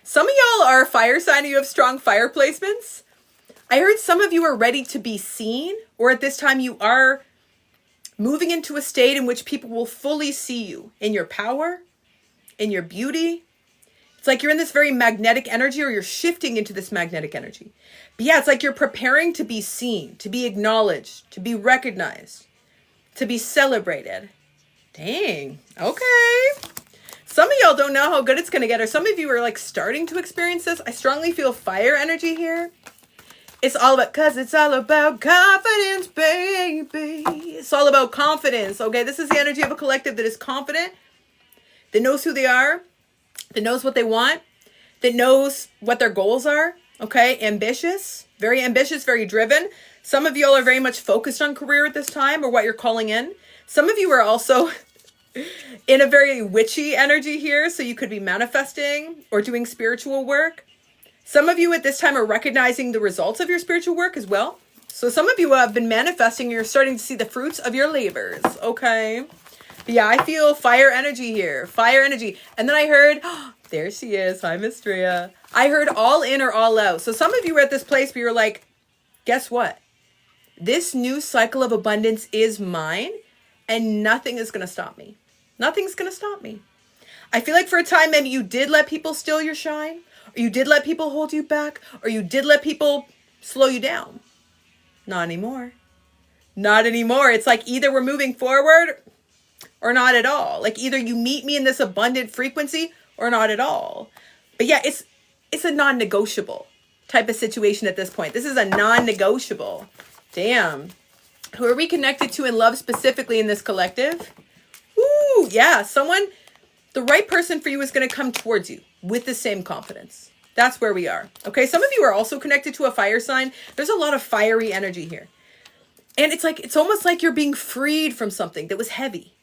Some of y'all are a fire sign and you have strong fire placements. I heard some of you are ready to be seen, or at this time you are moving into a state in which people will fully see you in your power, in your beauty. It's like you're in this very magnetic energy, or you're shifting into this magnetic energy. But yeah, it's like you're preparing to be seen, to be acknowledged, to be recognized, to be celebrated. Dang. Okay. Some of y'all don't know how good it's going to get, or some of you are like starting to experience this. I strongly feel fire energy here. It's all about, cause it's all about confidence, baby. It's all about confidence, okay? This is the energy of a collective that is confident, that knows who they are, that knows what they want, that knows what their goals are, okay? Ambitious, very driven. Some of y'all are very much focused on career at this time, or what you're calling in. Some of you are also in a very witchy energy here, so you could be manifesting or doing spiritual work. Some of you at this time are recognizing the results of your spiritual work as well. So some of you have been manifesting and you're starting to see the fruits of your labors, okay? But yeah, I feel fire energy here, fire energy. And then I heard, oh, there she is. Hi, Mistria. I heard all in or all out. So some of you are at this place where you're like, guess what? This new cycle of abundance is mine and nothing is going to stop me. Nothing's going to stop me. I feel like for a time, maybe you did let people steal your shine, or you did let people hold you back, or you did let people slow you down. Not anymore. Not anymore. It's like either we're moving forward or not at all. Like either you meet me in this abundant frequency or not at all. But yeah, it's a non-negotiable type of situation at this point. This is a non-negotiable. Damn. Who are we connected to in love specifically in this collective? Ooh, yeah. Someone, the right person for you is going to come towards you with the same confidence. That's where we are. Okay. Some of you are also connected to a fire sign. There's a lot of fiery energy here. And it's like, it's almost like you're being freed from something that was heavy.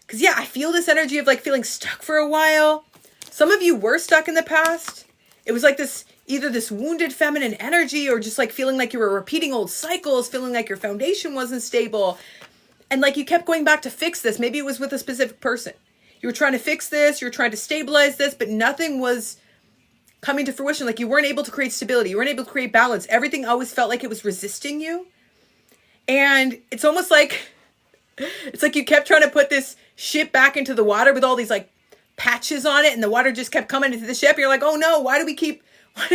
Because yeah, I feel this energy of like feeling stuck for a while. Some of you were stuck in the past. It was like this, either this wounded feminine energy, or just like feeling like you were repeating old cycles, feeling like your foundation wasn't stable. And like you kept going back to fix this. Maybe it was with a specific person. You were trying to fix this, you were trying to stabilize this, but nothing was coming to fruition. Like you weren't able to create stability. You weren't able to create balance. Everything always felt like it was resisting you. And it's almost like, it's like you kept trying to put this ship back into the water with all these like patches on it, and the water just kept coming into the ship. You're like, oh no, why does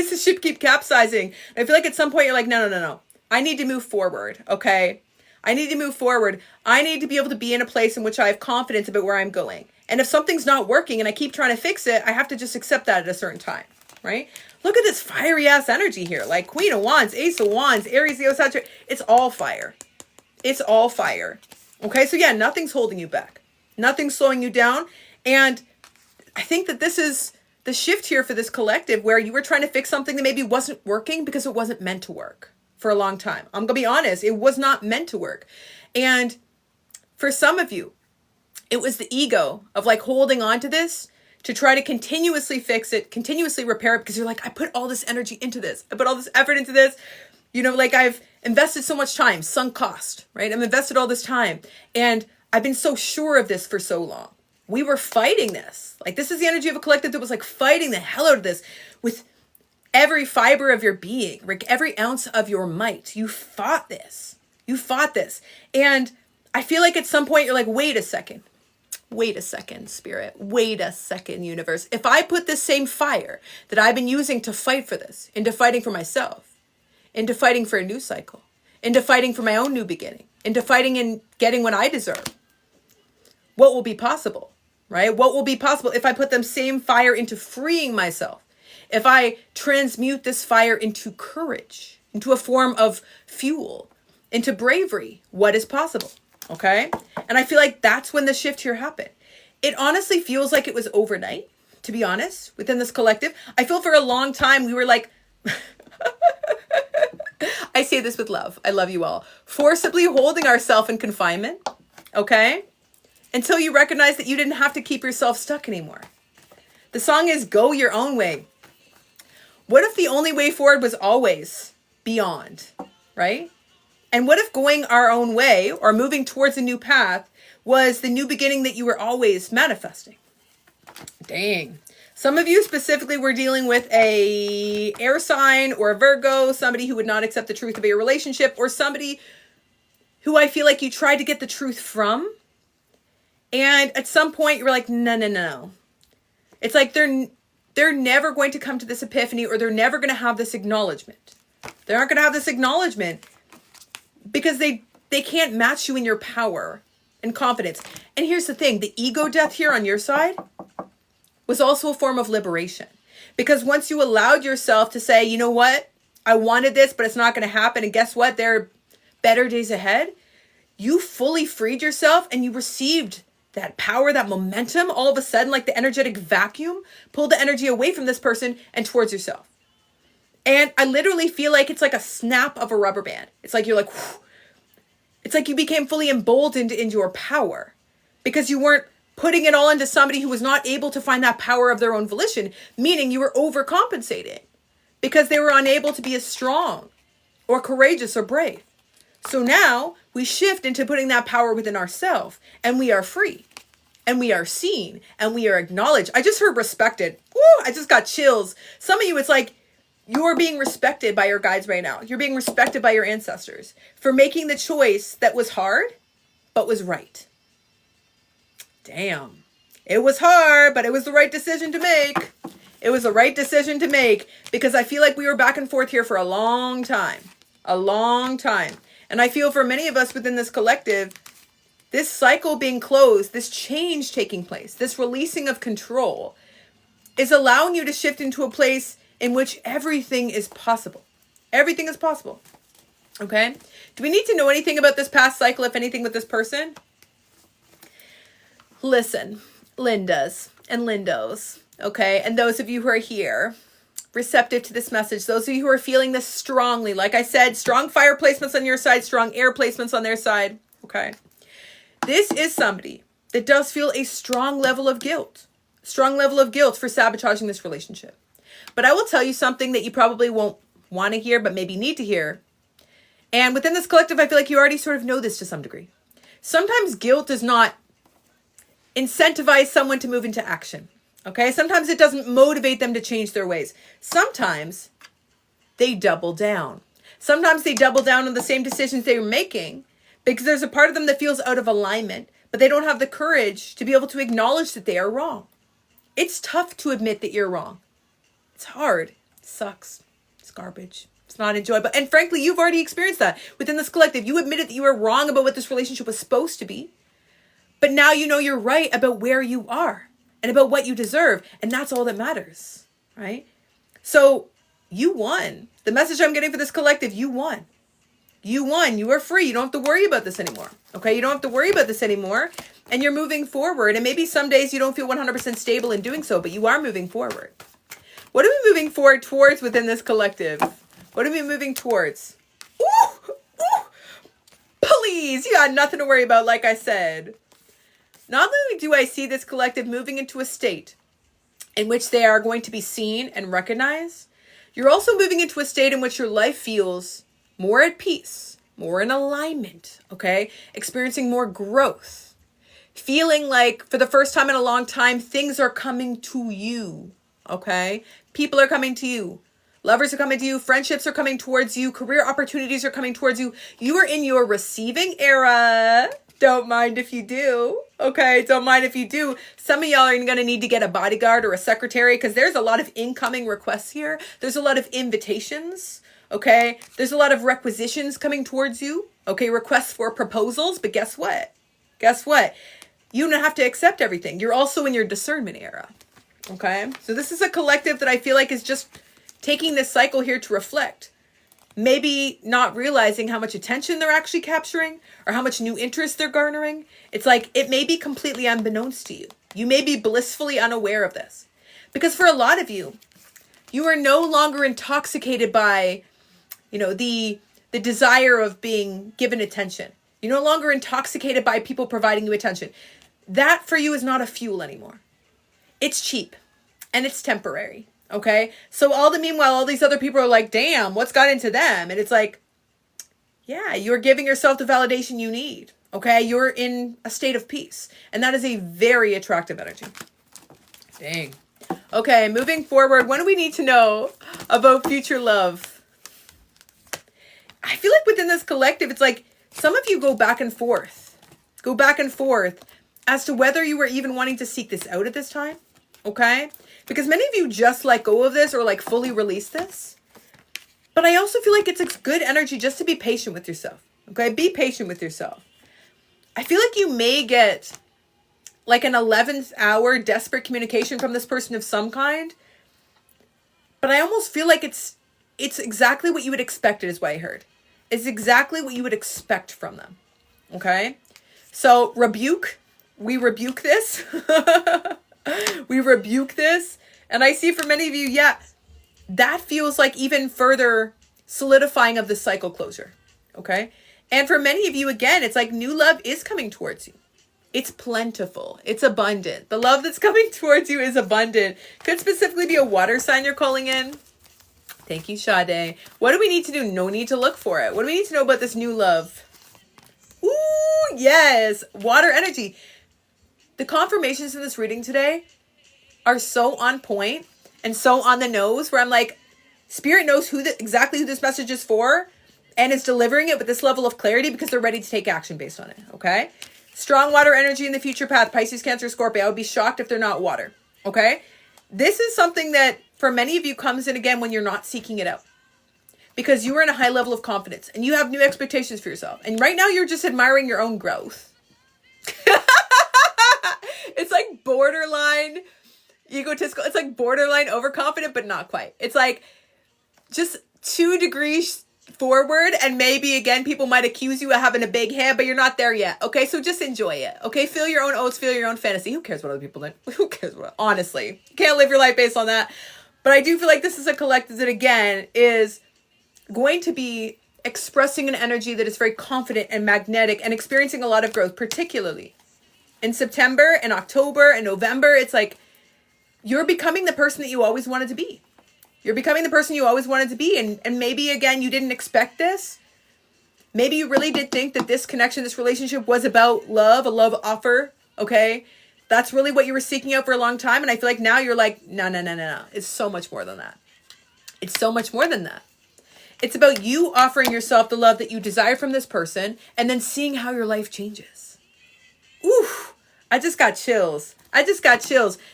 the ship keep capsizing? And I feel like at some point you're like, no. I need to move forward, okay? I need to move forward. I need to be able to be in a place in which I have confidence about where I'm going. And if something's not working and I keep trying to fix it, I have to just accept that at a certain time, right? Look at this fiery ass energy here. Like Queen of Wands, Ace of Wands, Aries, Leo, Sagittarius. It's all fire. It's all fire. Okay, so yeah, nothing's holding you back. Nothing's slowing you down. And I think that this is the shift here for this collective, where you were trying to fix something that maybe wasn't working because it wasn't meant to work for a long time. I'm going to be honest. It was not meant to work. And for some of you, it was the ego of like holding on to this to try to continuously fix it, continuously repair it, because you're like, I put all this energy into this. I put all this effort into this. You know, like I've invested so much time, sunk cost, right? I've invested all this time and I've been so sure of this for so long. We were fighting this. Like this is the energy of a collective that was like fighting the hell out of this with every fiber of your being, like every ounce of your might. You fought this. You fought this. And I feel like at some point you're like, wait a second, spirit, wait a second, universe. If I put this same fire that I've been using to fight for this into fighting for myself, into fighting for a new cycle, into fighting for my own new beginning, into fighting and getting what I deserve, what will be possible, right? What will be possible if I put them same fire into freeing myself? If I transmute this fire into courage, into a form of fuel, into bravery, what is possible? Okay. And I feel like that's when the shift here happened. It honestly feels like it was overnight, to be honest, within this collective. I feel for a long time we were like, I say this with love. I love you all. Forcibly holding ourselves in confinement. Okay. Until you recognize that you didn't have to keep yourself stuck anymore. The song is Go Your Own Way. What if the only way forward was always beyond, right? And what if going our own way or moving towards a new path was the new beginning that you were always manifesting? Dang. Some of you specifically were dealing with a air sign or a Virgo, somebody who would not accept the truth of your relationship, or somebody who I feel like you tried to get the truth from. And at some point you were like, no. It's like they're never going to come to this epiphany, or they're never going to have this acknowledgement. They aren't going to have this acknowledgement because they can't match you in your power and confidence. And here's the thing, the ego death here on your side was also a form of liberation. Because once you allowed yourself to say, you know what, I wanted this, but it's not going to happen. And guess what? There are better days ahead. You fully freed yourself and you received that power, that momentum. All of a sudden, like the energetic vacuum, pulled the energy away from this person and towards yourself. And I literally feel like it's like a snap of a rubber band. It's like you're like, whew. It's like you became fully emboldened into your power because you weren't putting it all into somebody who was not able to find that power of their own volition, meaning you were overcompensating because they were unable to be as strong or courageous or brave. So now we shift into putting that power within ourselves, and we are free and we are seen and we are acknowledged. I just heard respected. Woo, I just got chills. Some of you, it's like you're being respected by your guides right now. You're being respected by your ancestors for making the choice that was hard, but was right. Damn. It was hard, but it was the right decision to make. It was the right decision to make because I feel like we were back and forth here for a long time. A long time. And I feel for many of us within this collective, this cycle being closed, this change taking place, this releasing of control is allowing you to shift into a place in which everything is possible. Everything is possible. Okay? Do we need to know anything about this past cycle, if anything, with this person? Listen, Lindas and Lindos, okay? And those of you who are here, receptive to this message, those of you who are feeling this strongly, like I said, strong fire placements on your side, strong air placements on their side, okay? This is somebody that does feel a strong level of guilt for sabotaging this relationship. But I will tell you something that you probably won't want to hear, but maybe need to hear. And within this collective, I feel like you already sort of know this to some degree. Sometimes guilt does not incentivize someone to move into action. Okay? Sometimes it doesn't motivate them to change their ways. Sometimes they double down. Sometimes they double down on the same decisions they were making because there's a part of them that feels out of alignment, but they don't have the courage to be able to acknowledge that they are wrong. It's tough to admit that you're wrong. It's hard. It sucks. It's garbage. It's not enjoyable. And frankly, you've already experienced that within this collective. You admitted that you were wrong about what this relationship was supposed to be. But now you know you're right about where you are and about what you deserve. And that's all that matters, right? So you won. The message I'm getting for this collective, you won. You won. You are free. You don't have to worry about this anymore. Okay? You don't have to worry about this anymore. And you're moving forward. And maybe some days you don't feel 100% stable in doing so, but you are moving forward. What are we moving forward towards within this collective? What are we moving towards? Ooh! Ooh! Please! You got nothing to worry about, like I said. Not only do I see this collective moving into a state in which they are going to be seen and recognized, you're also moving into a state in which your life feels more at peace, more in alignment, okay? Experiencing more growth. Feeling like for the first time in a long time, things are coming to you, okay? People are coming to you. Lovers are coming to you. Friendships are coming towards you. Career opportunities are coming towards you. You are in your receiving era. Don't mind if you do. Okay, don't mind if you do. Some of y'all are going to need to get a bodyguard or a secretary because there's a lot of incoming requests here. There's a lot of invitations. Okay, there's a lot of requisitions coming towards you. Okay, requests for proposals. But guess what? Guess what? You don't have to accept everything. You're also in your discernment era. Okay, so this is a collective that I feel like is just taking this cycle here to reflect. Maybe not realizing how much attention they're actually capturing or how much new interest they're garnering. It's like it may be completely unbeknownst to you. You may be blissfully unaware of this. Because for a lot of you, you are no longer intoxicated by, the desire of being given attention. You're no longer intoxicated by people providing you attention. That for you is not a fuel anymore. It's cheap and it's temporary. Okay. So meanwhile, all these other people are like, damn, what's got into them? And it's like, yeah, you're giving yourself the validation you need. Okay. You're in a state of peace. And that is a very attractive energy. Dang. Okay, moving forward, what do we need to know about future love? I feel like within this collective, it's like some of you go back and forth. Go back and forth as to whether you were even wanting to seek this out at this time. Okay? Because many of you just let go of this or like fully release this. But I also feel like it's a good energy just to be patient with yourself. Okay? Be patient with yourself. I feel like you may get like an 11th hour desperate communication from this person of some kind. But I almost feel like it's exactly what you would expect, is what I heard. It's exactly what you would expect from them. Okay? So rebuke. We rebuke this. We rebuke this. And I see for many of you, yeah, that feels like even further solidifying of the cycle closure. Okay? And for many of you, again, it's like new love is coming towards you. It's plentiful. It's abundant. The love that's coming towards you is abundant. Could specifically be a water sign you're calling in. Thank you, Sade. What do we need to do? No need to look for it. What do we need to know about this new love? Ooh, yes. Water energy. The confirmations in this reading today are so on point and so on the nose, where I'm like, Spirit knows exactly who this message is for and is delivering it with this level of clarity because they're ready to take action based on it. Okay? Strong water energy in the future path. Pisces, Cancer, Scorpio. I would be shocked if they're not water. Okay? This is something that for many of you comes in again when you're not seeking it out. Because you are in a high level of confidence and you have new expectations for yourself. And right now you're just admiring your own growth. It's like borderline egotistical. It's like borderline overconfident, but not quite. It's like just 2 degrees forward, and maybe again people might accuse you of having a big head, but you're not there yet. Okay, so just enjoy it. Okay, feel your own oats, feel your own fantasy. Who cares what other people think? Who cares what? Honestly, you can't live your life based on that. But I do feel like this is a collective that again is going to be expressing an energy that is very confident and magnetic and experiencing a lot of growth, particularly in September and October and November. It's like you're becoming the person that you always wanted to be. You're becoming the person you always wanted to be. And maybe, again, you didn't expect this. Maybe you really did think that this connection, this relationship was about love, a love offer, okay? That's really what you were seeking out for a long time. And I feel like now you're like, no. It's so much more than that. It's so much more than that. It's about you offering yourself the love that you desire from this person and then seeing how your life changes. Oof, I just got chills.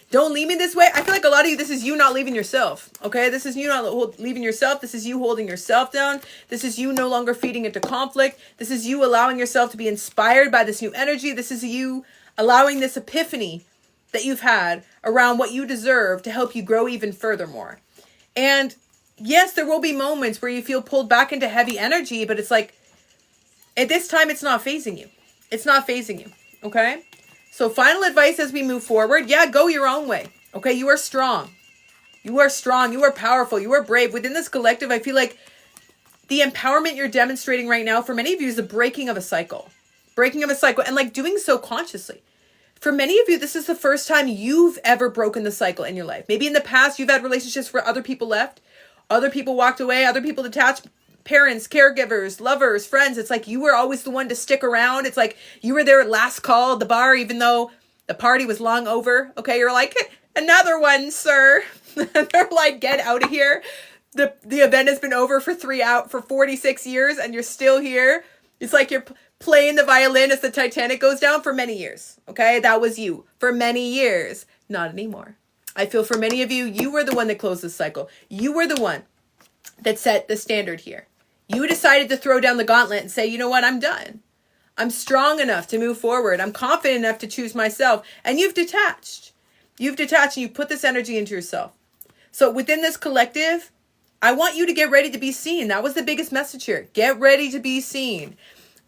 Don't leave me this way. I feel like a lot of you, this is you not leaving yourself. Okay? This is you not leaving yourself. This is you holding yourself down. This is you no longer feeding into conflict. This is you allowing yourself to be inspired by this new energy. This is you allowing this epiphany that you've had around what you deserve to help you grow even furthermore. And yes, there will be moments where you feel pulled back into heavy energy, but it's like, at this time, it's not phasing you. It's not phasing you. Okay? So final advice as we move forward. Yeah, go your own way. Okay? You are strong. You are strong. You are powerful. You are brave. Within this collective, I feel like the empowerment you're demonstrating right now for many of you is the breaking of a cycle. Breaking of a cycle. And like doing so consciously. For many of you, this is the first time you've ever broken the cycle in your life. Maybe in the past, you've had relationships where other people left. Other people walked away. Other people detached. Parents, caregivers, lovers, friends. It's like you were always the one to stick around. It's like you were there at last call at the bar, even though the party was long over. Okay, you're like, another one, sir. They're like, get out of here. The event has been over for 46 years and you're still here. It's like you're playing the violin as the Titanic goes down for many years. Okay, that was you for many years. Not anymore. I feel for many of you, you were the one that closed this cycle. You were the one that set the standard here. You decided to throw down the gauntlet and say, you know what, I'm done. I'm strong enough to move forward. I'm confident enough to choose myself. And you've detached. You've detached and you put this energy into yourself. So within this collective, I want you to get ready to be seen. That was the biggest message here. Get ready to be seen.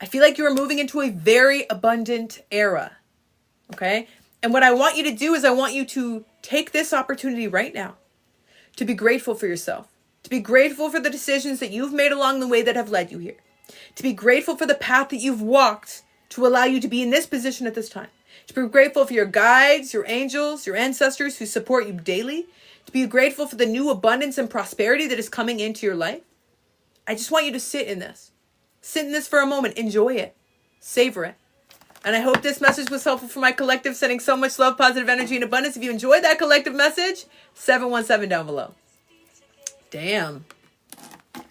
I feel like you are moving into a very abundant era. Okay? And what I want you to do is I want you to take this opportunity right now to be grateful for yourself. To be grateful for the decisions that you've made along the way that have led you here. To be grateful for the path that you've walked to allow you to be in this position at this time. To be grateful for your guides, your angels, your ancestors who support you daily. To be grateful for the new abundance and prosperity that is coming into your life. I just want you to sit in this. Sit in this for a moment. Enjoy it. Savor it. And I hope this message was helpful for my collective, sending so much love, positive energy, and abundance. If you enjoyed that collective message, 717 down below. Damn.